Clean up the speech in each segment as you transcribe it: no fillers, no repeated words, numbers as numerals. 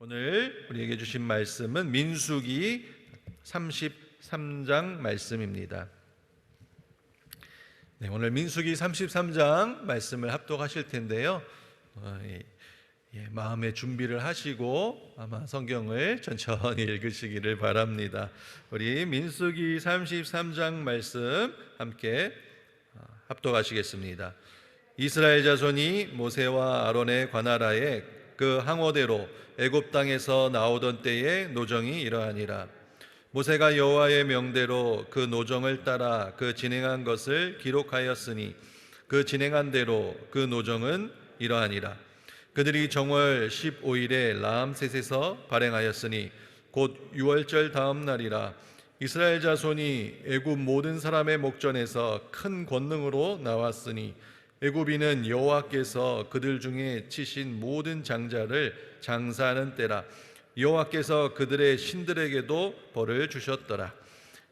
오늘 우리에게 주신 말씀은 민수기 33장 말씀입니다. 오늘 민수기 33장 말씀을 합독하실 텐데요. 마음의 준비를 하시고 아마 성경을 천천히 읽으시기를 바랍니다. 우리 민수기 33장 말씀 함께 합독하시겠습니다. 이스라엘 자손이 모세와 아론의 관하라에 그 항오대로 애굽 땅에서 나오던 때의 노정이 이러하니라. 모세가 여호와의 명대로 그 노정을 따라 그 진행한 것을 기록하였으니 그 진행한 대로 그 노정은 이러하니라. 그들이 정월 15일에 라암셋에서 발행하였으니 곧 유월절 다음 날이라. 이스라엘 자손이 애굽 모든 사람의 목전에서 큰 권능으로 나왔으니 애굽인은 여호와께서 그들 중에 치신 모든 장자를 장사하는 때라. 여호와께서 그들의 신들에게도 벌을 주셨더라.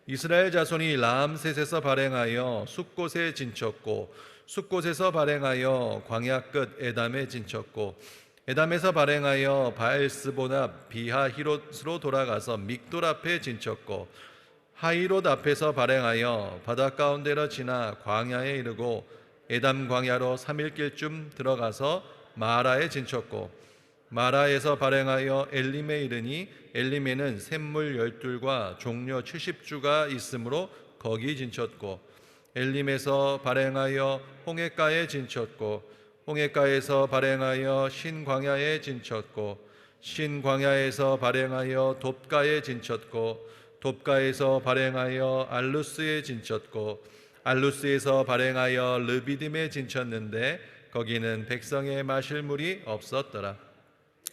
이스라엘 자손이 라암셋에서 발행하여 숫곳에 진쳤고 숫곳에서 발행하여 광야 끝 에담에 진쳤고 에담에서 발행하여 바엘스본 앞 비하히롯으로 돌아가서 믹돌 앞에 진쳤고 하히롯 앞에서 발행하여 바닷 가운데로 지나 광야에 이르고 에담 광야로 3일길쯤 들어가서 마라에 진쳤고 마라에서 발행하여 엘림에 이르니 엘림에는 샘물 12과 종려 70주가 있으므로 거기 진쳤고 엘림에서 발행하여 홍해가에 진쳤고 홍해가에서 발행하여 신광야에 진쳤고 신광야에서 발행하여 돕가에 진쳤고 돕가에서 발행하여 알루스에 진쳤고 알루스에서 발행하여 르비딤에 진쳤는데 거기는 백성의 마실 물이 없었더라.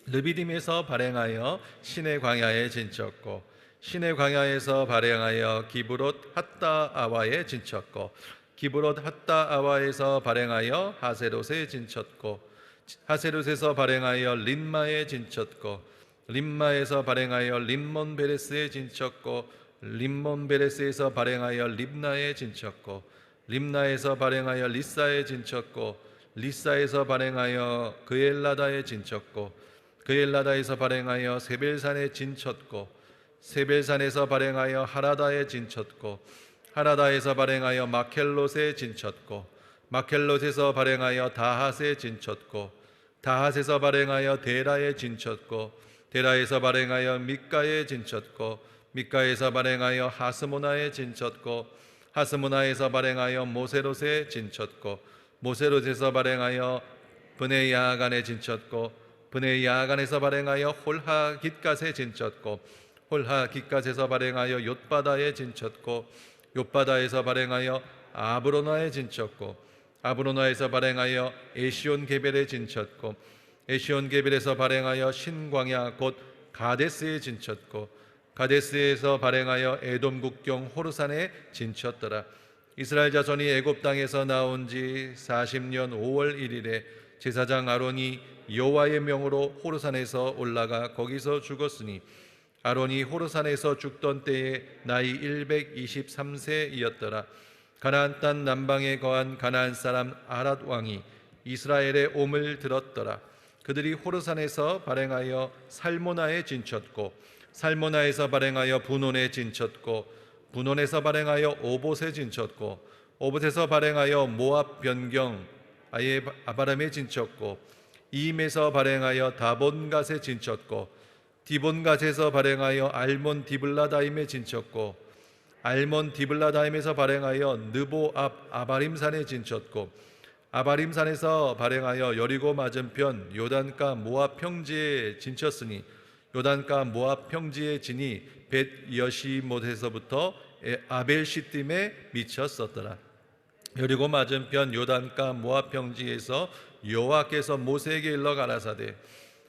르비딤에서 발행하여 신의 광야에 진쳤고 신의 광야에서 발행하여 기브롯 핫다아와에 진쳤고 기브롯 핫다아와에서 발행하여 하세롯에 진쳤고 하세롯에서 발행하여 린마에 진쳤고 린마에서 발행하여 림몬 베레스에 진쳤고 림몬 베레스에서 발행하여 립나에 진쳤고 립나에서 발행하여 리사에 진쳤고 리사에서 발행하여 그엘라다에 진쳤고 그엘라다에서 발행하여 세벨산에 진쳤고 세벨산에서 발행하여 하라다에 진쳤고 하라다에서 발행하여 마켈롯에 진쳤고 마켈롯에서 발행하여 다핫에 진쳤고 다핫에서 발행하여 데라에 진쳤고 데라에서 발행하여 미가에 진쳤고 미가에서 발행하여 하스모나에 진쳤고 하스모나에서 발행하여 모세롯에 진쳤고 모세롯에서 발행하여 브네야간에 진쳤고 브네야간에서 발행하여 홀하깃갓에 진쳤고 홀하깃갓에서 발행하여 욤바다에 진쳤고 욤바다에서 발행하여 아브로나에 진쳤고 아브로나에서 발행하여 에시온게벨에 진쳤고 에시온게벨에서 발행하여 신광야 곧 가데스에 진쳤고 가데스에서 발행하여 에돔 국경 호르산에 진쳤더라. 이스라엘 자손이 애굽 땅에서 나온 지 40년 5월 1일에 제사장 아론이 여호와의 명으로 호르산에서 올라가 거기서 죽었으니 아론이 호르산에서 죽던 때에 나이 123세이었더라. 가나안 땅 남방에 거한 가나안 사람 아랏 왕이 이스라엘의 옴을 들었더라. 그들이 호르산에서 발행하여 살모나에 진쳤고 살모나에서 발행하여 분온에 진쳤고 분온에서 발행하여 오봇에 진쳤고 오봇에서 발행하여 모압 변경 아바람에 진쳤고 이임에서 발행하여 다본갓에 진쳤고 디본갓에서 발행하여 알몬 디블라다임에 진쳤고 알몬 디블라다임에서 발행하여 느보 앞 아바림산에 진쳤고 아바림산에서 발행하여 여리고 맞은편 요단가 모압 평지에 진쳤으니 요단가 모압 평지에 지니 벳 여시못에서부터 아벨시딤에 미쳤었더라. 여리고 맞은편 요단가 모압 평지에서 여호와께서 모세에게 일러 가라사대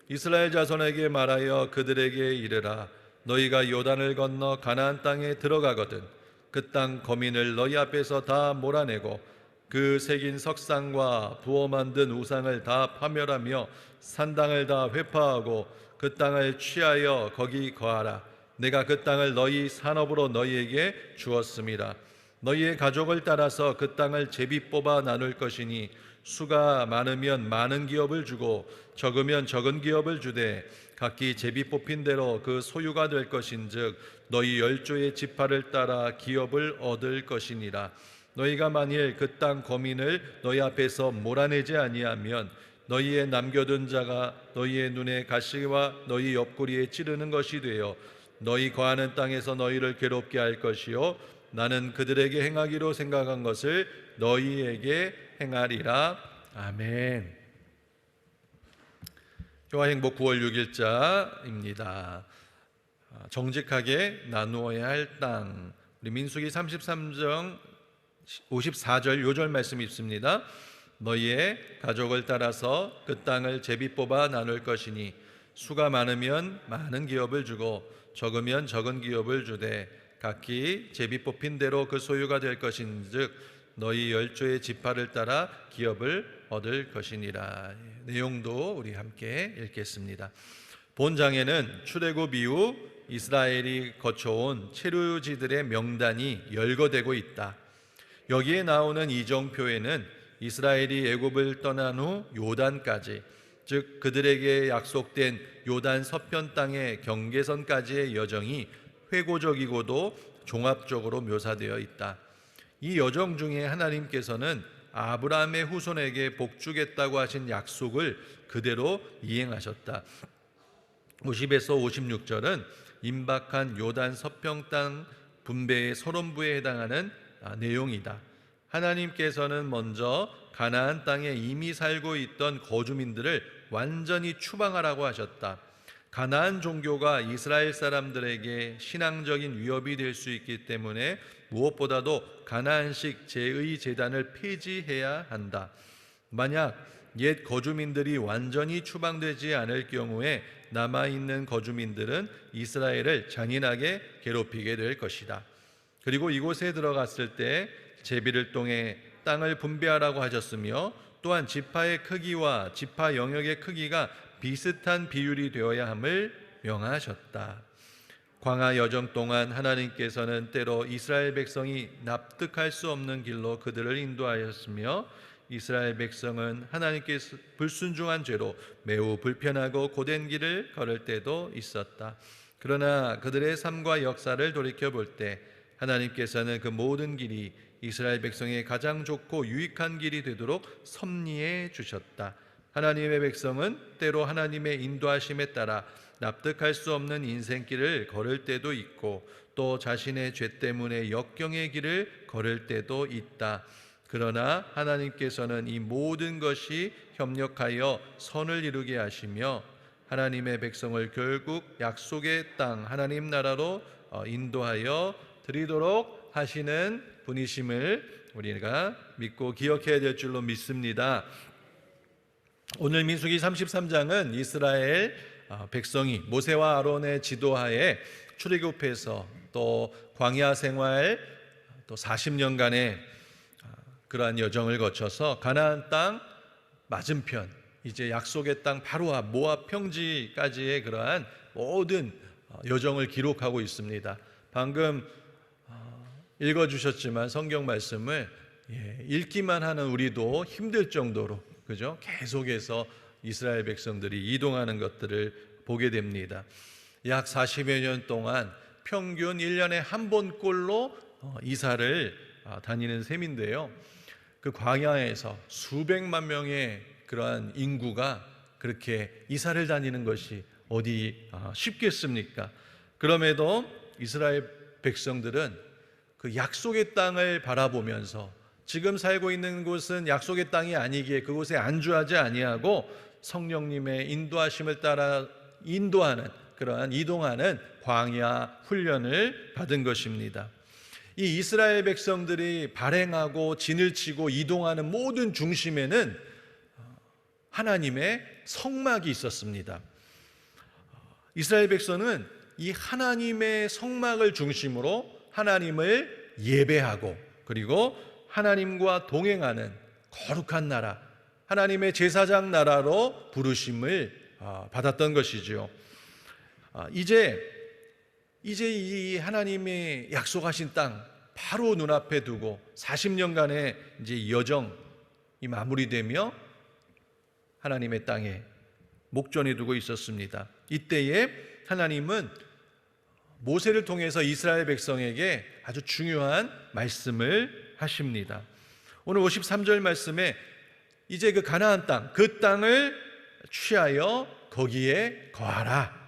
이스라엘 자손에게 말하여 그들에게 이르라. 너희가 요단을 건너 가나안 땅에 들어가거든 그 땅 거민을 너희 앞에서 다 몰아내고 그 새긴 석상과 부어 만든 우상을 다 파멸하며 산당을 다 회파하고 그 땅을 취하여 거기 거하라. 내가 그 땅을 너희 산업으로 너희에게 주었음이라. 너희의 가족을 따라서 그 땅을 제비 뽑아 나눌 것이니 수가 많으면 많은 기업을 주고 적으면 적은 기업을 주되 각기 제비 뽑힌 대로 그 소유가 될 것인즉 너희 열조의 지파를 따라 기업을 얻을 것이니라. 너희가 만일 그 땅 거민을 너희 앞에서 몰아내지 아니하면 너희의 남겨둔 자가 너희의 눈에 가시와 너희 옆구리에 찌르는 것이 되어 너희 거하는 땅에서 너희를 괴롭게 할 것이요 나는 그들에게 행하기로 생각한 것을 너희에게 행하리라. 아멘. 교화행복 9월 6일자입니다. 정직하게 나누어야 할 땅. 우리 민수기 33장 54절 요절 말씀이 있습니다. 너희의 가족을 따라서 그 땅을 제비 뽑아 나눌 것이니 수가 많으면 많은 기업을 주고 적으면 적은 기업을 주되 각기 제비 뽑힌 대로 그 소유가 될 것인즉 너희 열조의 지파를 따라 기업을 얻을 것이니라. 내용도 우리 함께 읽겠습니다. 본장에는 출애굽 이후 이스라엘이 거쳐온 체류지들의 명단이 열거되고 있다. 여기에 나오는 이정표에는 이스라엘이 애굽을 떠난 후 요단까지, 즉 그들에게 약속된 요단 서편 땅의 경계선까지의 여정이 회고적이고도 종합적으로 묘사되어 있다. 이 여정 중에 하나님께서는 아브라함의 후손에게 복 주겠다고 하신 약속을 그대로 이행하셨다. 50에서 56절은 임박한 요단 서평 땅 분배의 서론부에 해당하는 내용이다. 하나님께서는 먼저 가나안 땅에 이미 살고 있던 거주민들을 완전히 추방하라고 하셨다. 가나안 종교가 이스라엘 사람들에게 신앙적인 위협이 될 수 있기 때문에 무엇보다도 가나안식 제의 제단을 폐지해야 한다. 만약 옛 거주민들이 완전히 추방되지 않을 경우에 남아있는 거주민들은 이스라엘을 잔인하게 괴롭히게 될 것이다. 그리고 이곳에 들어갔을 때 제비를 통해 땅을 분배하라고 하셨으며 또한 지파의 크기와 지파 영역의 크기가 비슷한 비율이 되어야 함을 명하셨다. 광야 여정 동안 하나님께서는 때로 이스라엘 백성이 납득할 수 없는 길로 그들을 인도하였으며 이스라엘 백성은 하나님께 불순종한 죄로 매우 불편하고 고된 길을 걸을 때도 있었다. 그러나 그들의 삶과 역사를 돌이켜볼 때 하나님께서는 그 모든 길이 이스라엘 백성의 가장 좋고 유익한 길이 되도록 섭리해 주셨다. 하나님의 백성은 때로 하나님의 인도하심에 따라 납득할 수 없는 인생길을 걸을 때도 있고 또 자신의 죄 때문에 역경의 길을 걸을 때도 있다. 그러나 하나님께서는 이 모든 것이 협력하여 선을 이루게 하시며 하나님의 백성을 결국 약속의 땅 하나님 나라로 인도하여 드리도록 하시는 분이심을 우리가 믿고 기억해야 될 줄로 믿습니다. 오늘 민수기 33장은 이스라엘 백성이 모세와 아론의 지도하에 출애굽해서 또 광야 생활 또 40년간의 그러한 여정을 거쳐서 가나안 땅 맞은편 이제 약속의 땅 바로 앞 모압 평지까지의 그러한 모든 여정을 기록하고 있습니다. 방금 읽어주셨지만 성경 말씀을 읽기만 하는 우리도 힘들 정도로 그죠? 계속해서 이스라엘 백성들이 이동하는 것들을 보게 됩니다. 약 40여 년 동안 평균 1년에 한 번꼴로 이사를 다니는 셈인데요. 그 광야에서 수백만 명의 그러한 인구가 그렇게 이사를 다니는 것이 어디 쉽겠습니까? 그럼에도 이스라엘 백성들은 그 약속의 땅을 바라보면서 지금 살고 있는 곳은 약속의 땅이 아니기에 그곳에 안주하지 아니하고 성령님의 인도하심을 따라 인도하는 그러한 이동하는 광야 훈련을 받은 것입니다. 이 이스라엘 백성들이 발행하고 진을 치고 이동하는 모든 중심에는 하나님의 성막이 있었습니다. 이스라엘 백성은 이 하나님의 성막을 중심으로 하나님을 예배하고 그리고 하나님과 동행하는 거룩한 나라, 하나님의 제사장 나라로 부르심을 받았던 것이지요. 이제 이 하나님의 약속하신 땅 바로 눈앞에 두고 40년간의 이제 여정이 마무리되며 하나님의 땅에 목전에 두고 있었습니다. 이때에 하나님은 모세를 통해서 이스라엘 백성에게 아주 중요한 말씀을 하십니다. 오늘 53절 말씀에 이제 그 가나안 땅, 그 땅을 취하여 거기에 거하라.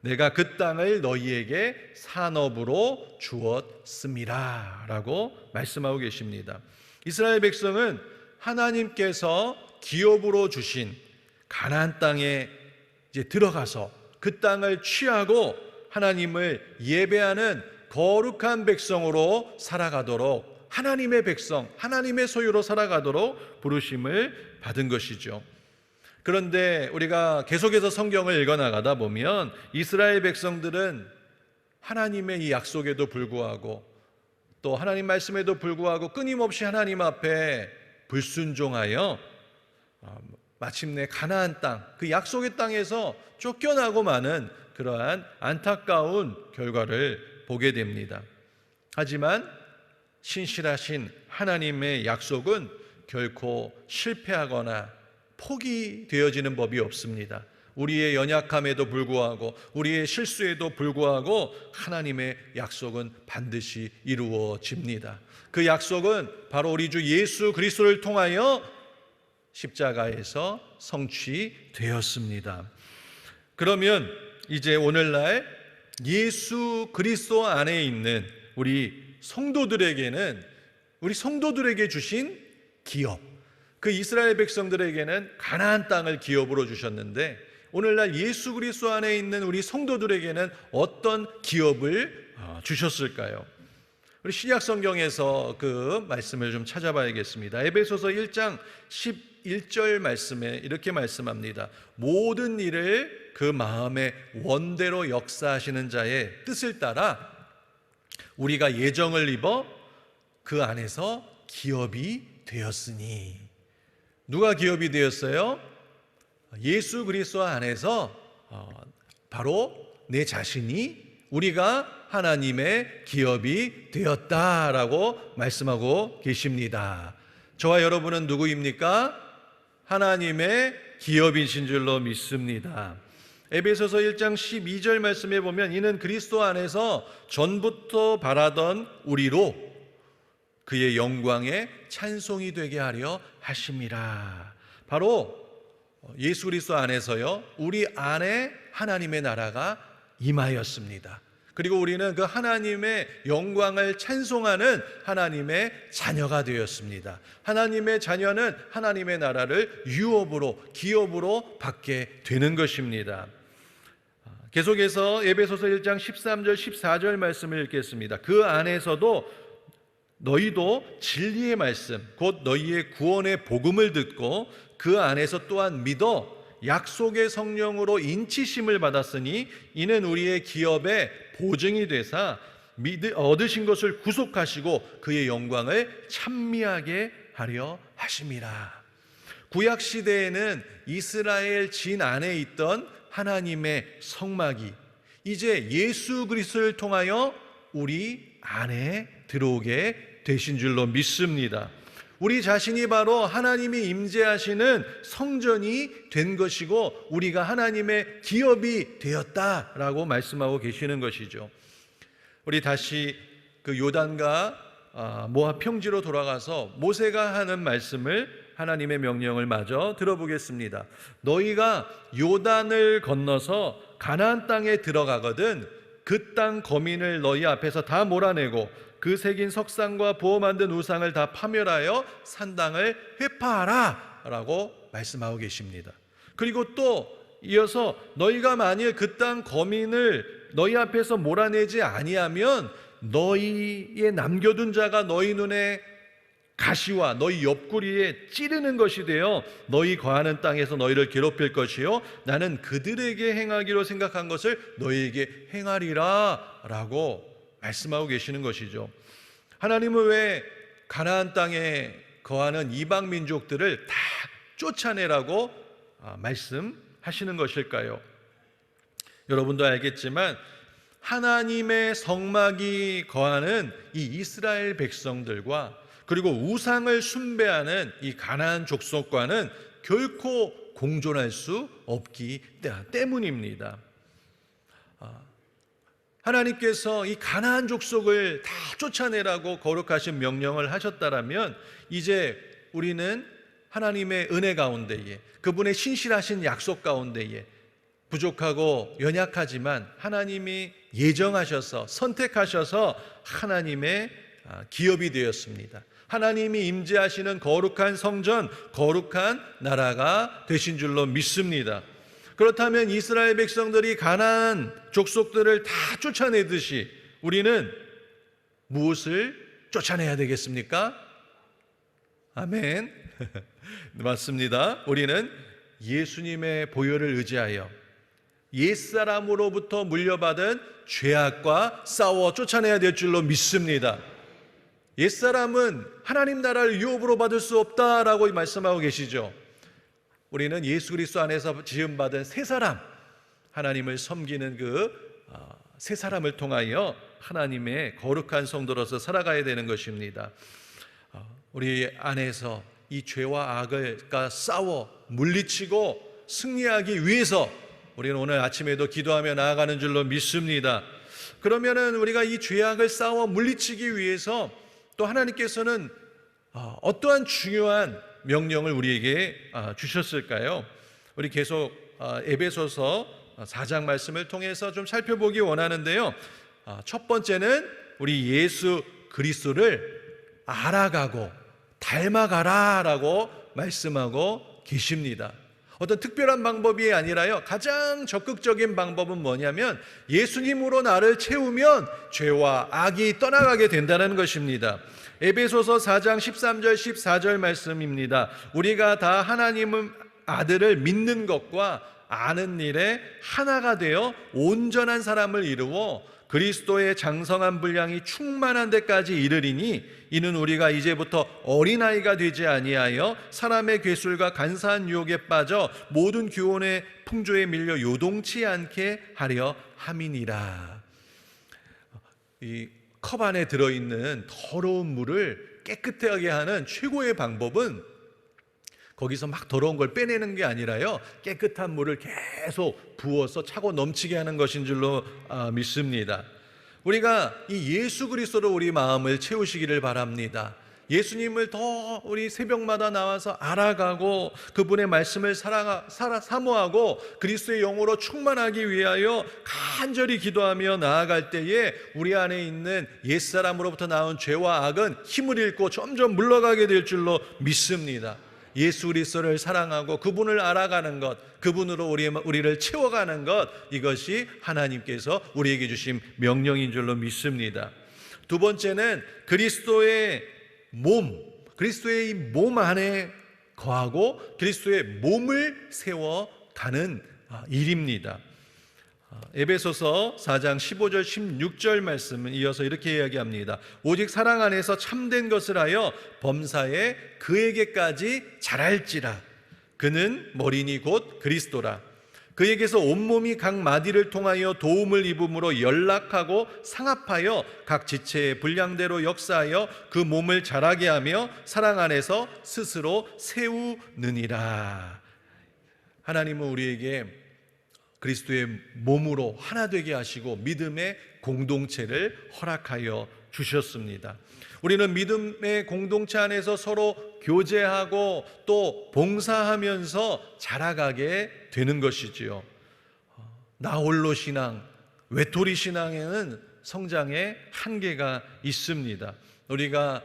내가 그 땅을 너희에게 산업으로 주었음이라 라고 말씀하고 계십니다. 이스라엘 백성은 하나님께서 기업으로 주신 가나안 땅에 이제 들어가서 그 땅을 취하고 하나님을 예배하는 거룩한 백성으로 살아가도록, 하나님의 백성, 하나님의 소유로 살아가도록 부르심을 받은 것이죠. 그런데 우리가 계속해서 성경을 읽어나가다 보면 이스라엘 백성들은 하나님의 이 약속에도 불구하고 또 하나님 말씀에도 불구하고 끊임없이 하나님 앞에 불순종하여 마침내 가나안 땅, 그 약속의 땅에서 쫓겨나고 마는 그러한 안타까운 결과를 보게 됩니다. 하지만 신실하신 하나님의 약속은 결코 실패하거나 포기되어지는 법이 없습니다. 우리의 연약함에도 불구하고 우리의 실수에도 불구하고 하나님의 약속은 반드시 이루어집니다. 그 약속은 바로 우리 주 예수 그리스도를 통하여 십자가에서 성취되었습니다. 그러면 이제 오늘날 예수 그리스도 안에 있는 우리 성도들에게 주신 기업, 그 이스라엘 백성들에게는 가나안 땅을 기업으로 주셨는데 오늘날 예수 그리스도 안에 있는 우리 성도들에게는 어떤 기업을 주셨을까요? 우리 신약 성경에서 그 말씀을 좀 찾아봐야겠습니다. 에베소서 1장 11절 말씀에 이렇게 말씀합니다. 모든 일을 그 마음의 원대로 역사하시는 자의 뜻을 따라 우리가 예정을 입어 그 안에서 기업이 되었으니. 누가 기업이 되었어요? 예수 그리스도 안에서 바로 내 자신이, 우리가 하나님의 기업이 되었다라고 말씀하고 계십니다. 저와 여러분은 누구입니까? 하나님의 기업이신 줄로 믿습니다. 에베소서 1장 12절 말씀에 보면 이는 그리스도 안에서 전부터 바라던 우리로 그의 영광에 찬송이 되게 하려 하심이라. 바로 예수 그리스도 안에서요, 우리 안에 하나님의 나라가 임하였습니다. 그리고 우리는 그 하나님의 영광을 찬송하는 하나님의 자녀가 되었습니다. 하나님의 자녀는 하나님의 나라를 유업으로, 기업으로 받게 되는 것입니다. 계속해서 에베소서 1장 13절 14절 말씀을 읽겠습니다. 그 안에서도 너희도 진리의 말씀 곧 너희의 구원의 복음을 듣고 그 안에서 또한 믿어 약속의 성령으로 인치심을 받았으니 이는 우리의 기업의 보증이 되사 얻으신 것을 구속하시고 그의 영광을 찬미하게 하려 하심이라. 구약 시대에는 이스라엘 진 안에 있던 하나님의 성막이 이제 예수 그리스도를 통하여 우리 안에 들어오게 되신 줄로 믿습니다. 우리 자신이 바로 하나님이 임재하시는 성전이 된 것이고 우리가 하나님의 기업이 되었다라고 말씀하고 계시는 것이죠. 우리 다시 그 요단과 모압 평지로 돌아가서 모세가 하는 말씀을, 하나님의 명령을 마저 들어보겠습니다. 너희가 요단을 건너서 가나안 땅에 들어가거든 그 땅 거민을 너희 앞에서 다 몰아내고 그 새긴 석상과 부어 만든 우상을 다 파멸하여 산당을 회파하라 라고 말씀하고 계십니다. 그리고 또 이어서 너희가 만일 그 땅 거민을 너희 앞에서 몰아내지 아니하면 너희의 남겨둔 자가 너희 눈에 가시와 너희 옆구리에 찌르는 것이 되어 너희 거하는 땅에서 너희를 괴롭힐 것이요 나는 그들에게 행하기로 생각한 것을 너희에게 행하리라 라고 말씀하고 계시는 것이죠. 하나님은 왜 가나안 땅에 거하는 이방 민족들을 다 쫓아내라고 말씀하시는 것일까요? 여러분도 알겠지만 하나님의 성막이 거하는 이 이스라엘 백성들과 그리고 우상을 숭배하는 이 가나안 족속과는 결코 공존할 수 없기 때문입니다. 하나님께서 이 가나안 족속을 다 쫓아내라고 거룩하신 명령을 하셨다라면 이제 우리는 하나님의 은혜 가운데에, 그분의 신실하신 약속 가운데에 부족하고 연약하지만 하나님이 예정하셔서 선택하셔서 하나님의 기업이 되었습니다. 하나님이 임재하시는 거룩한 성전, 거룩한 나라가 되신 줄로 믿습니다. 그렇다면 이스라엘 백성들이 가나안 족속들을 다 쫓아내듯이 우리는 무엇을 쫓아내야 되겠습니까? 아멘. 맞습니다. 우리는 예수님의 보혈을 의지하여 옛사람으로부터 물려받은 죄악과 싸워 쫓아내야 될 줄로 믿습니다. 옛사람은 하나님 나라를 유업으로 받을 수 없다라고 말씀하고 계시죠. 우리는 예수 그리스도 안에서 지음받은 새 사람, 하나님을 섬기는 그 새 사람을 통하여 하나님의 거룩한 성도로서 살아가야 되는 것입니다. 우리 안에서 이 죄와 악을과 싸워 물리치고 승리하기 위해서 우리는 오늘 아침에도 기도하며 나아가는 줄로 믿습니다. 그러면은 우리가 이 죄악을 싸워 물리치기 위해서 또 하나님께서는 어떠한 중요한 명령을 우리에게 주셨을까요? 우리 계속 에베소서 4장 말씀을 통해서 좀 살펴보기 원하는데요. 첫 번째는 우리 예수 그리스도를 알아가고 닮아가라라고 말씀하고 계십니다. 어떤 특별한 방법이 아니라요, 가장 적극적인 방법은 뭐냐면 예수님으로 나를 채우면 죄와 악이 떠나가게 된다는 것입니다. 에베소서 4장 13절 14절 말씀입니다. 우리가 다 하나님의 아들을 믿는 것과 아는 일에 하나가 되어 온전한 사람을 이루어 그리스도의 장성한 분량이 충만한 데까지 이르리니 이는 우리가 이제부터 어린아이가 되지 아니하여 사람의 괴술과 간사한 유혹에 빠져 모든 교훈의 풍조에 밀려 요동치 않게 하려 함이니라. 이 컵 안에 들어있는 더러운 물을 깨끗하게 하는 최고의 방법은 거기서 막 더러운 걸 빼내는 게 아니라요, 깨끗한 물을 계속 부어서 차고 넘치게 하는 것인 줄로 믿습니다. 우리가 이 예수 그리스도로 우리 마음을 채우시기를 바랍니다. 예수님을 더 우리 새벽마다 나와서 알아가고 그분의 말씀을 사모하고 그리스도의 영으로 충만하기 위하여 간절히 기도하며 나아갈 때에 우리 안에 있는 옛사람으로부터 나온 죄와 악은 힘을 잃고 점점 물러가게 될 줄로 믿습니다. 예수 그리스도를 사랑하고 그분을 알아가는 것, 그분으로 우리를 채워가는 것, 이것이 하나님께서 우리에게 주신 명령인 줄로 믿습니다. 두 번째는 그리스도의 이 몸 안에 거하고 그리스도의 몸을 세워가는 일입니다. 에베소서 4장 15절 16절 말씀은 이어서 이렇게 이야기합니다. 오직 사랑 안에서 참된 것을 하여 범사에 그에게까지 자랄지라. 그는 머리니 곧 그리스도라. 그에게서 온몸이 각 마디를 통하여 도움을 입음으로 연락하고 상합하여 각 지체의 분량대로 역사하여 그 몸을 자라게 하며 사랑 안에서 스스로 세우느니라. 하나님은 우리에게 그리스도의 몸으로 하나 되게 하시고 믿음의 공동체를 허락하여 주셨습니다. 우리는 믿음의 공동체 안에서 서로 교제하고 또 봉사하면서 자라가게 되는 것이지요. 나홀로 신앙, 외톨이 신앙에는 성장의 한계가 있습니다. 우리가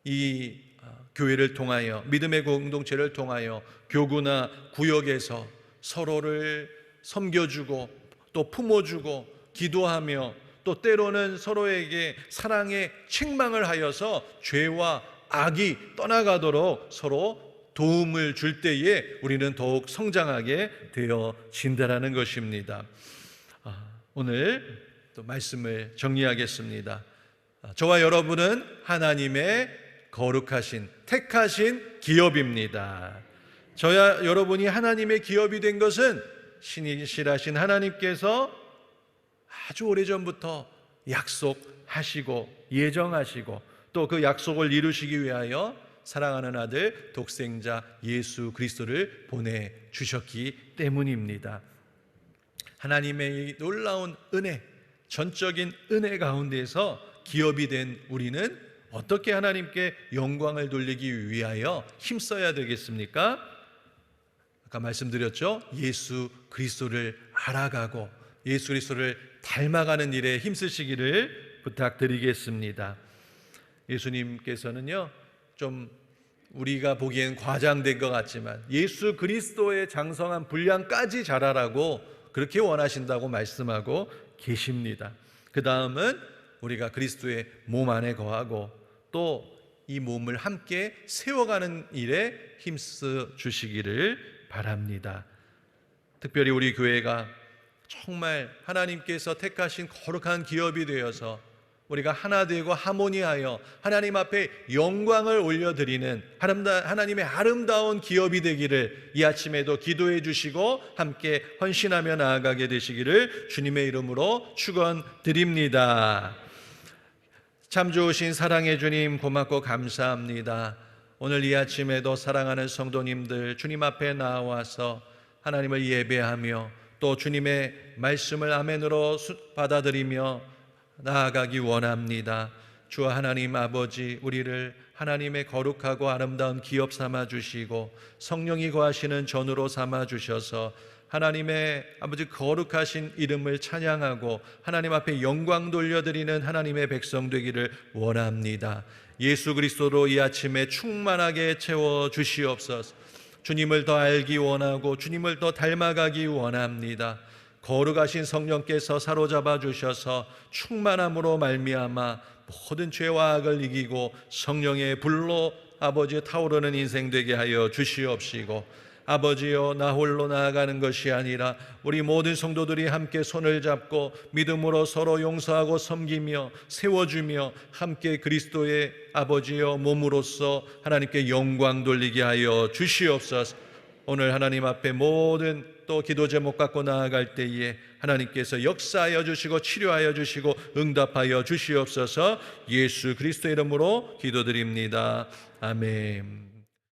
이 교회를 통하여, 믿음의 공동체를 통하여 교구나 구역에서 서로를 섬겨주고 또 품어주고 기도하며 또 때로는 서로에게 사랑의 책망을 하여서 죄와 악이 떠나가도록 서로 도움을 줄 때에 우리는 더욱 성장하게 되어진다라는 것입니다. 오늘 또 말씀을 정리하겠습니다. 저와 여러분은 하나님의 거룩하신 택하신 기업입니다. 저와 여러분이 하나님의 기업이 된 것은 신실하신 하나님께서 아주 오래전부터 약속하시고 예정하시고 또 그 약속을 이루시기 위하여 사랑하는 아들 독생자 예수 그리스도를 보내주셨기 때문입니다. 하나님의 이 놀라운 은혜, 전적인 은혜 가운데서 기업이 된 우리는 어떻게 하나님께 영광을 돌리기 위하여 힘써야 되겠습니까? 아까 말씀드렸죠. 예수 그리스도를 알아가고 예수 그리스도를 닮아가는 일에 힘쓰시기를 부탁드리겠습니다. 예수님께서는요, 좀 우리가 보기엔 과장된 것 같지만 예수 그리스도의 장성한 분량까지 자라라고 그렇게 원하신다고 말씀하고 계십니다. 그 다음은 우리가 그리스도의 몸 안에 거하고 또 이 몸을 함께 세워가는 일에 힘써 주시기를 바랍니다. 특별히 우리 교회가 정말 하나님께서 택하신 거룩한 기업이 되어서 우리가 하나 되고 하모니하여 하나님 앞에 영광을 올려드리는 하나님의 아름다운 기업이 되기를 이 아침에도 기도해 주시고 함께 헌신하며 나아가게 되시기를 주님의 이름으로 축원드립니다. 참 좋으신 사랑의 주님, 고맙고 감사합니다. 오늘 이 아침에도 사랑하는 성도님들 주님 앞에 나와서 하나님을 예배하며 또 주님의 말씀을 아멘으로 받아들이며 나아가기 원합니다. 주 하나님 아버지, 우리를 하나님의 거룩하고 아름다운 기업 삼아 주시고 성령이 거하시는 전으로 삼아 주셔서 하나님의 아버지 거룩하신 이름을 찬양하고 하나님 앞에 영광 돌려드리는 하나님의 백성 되기를 원합니다. 예수 그리스도로 이 아침에 충만하게 채워 주시옵소서. 주님을 더 알기 원하고 주님을 더 닮아가기 원합니다. 거룩하신 성령께서 사로잡아 주셔서 충만함으로 말미암아 모든 죄와 악을 이기고 성령의 불로 아버지 타오르는 인생 되게 하여 주시옵시고, 아버지여, 나 홀로 나아가는 것이 아니라 우리 모든 성도들이 함께 손을 잡고 믿음으로 서로 용서하고 섬기며 세워주며 함께 그리스도의 아버지여 몸으로서 하나님께 영광 돌리게 하여 주시옵소서. 오늘 하나님 앞에 모든 또 기도 제목 갖고 나아갈 때에 하나님께서 역사하여 주시고 치료하여 주시고 응답하여 주시옵소서. 예수 그리스도 이름으로 기도드립니다. 아멘.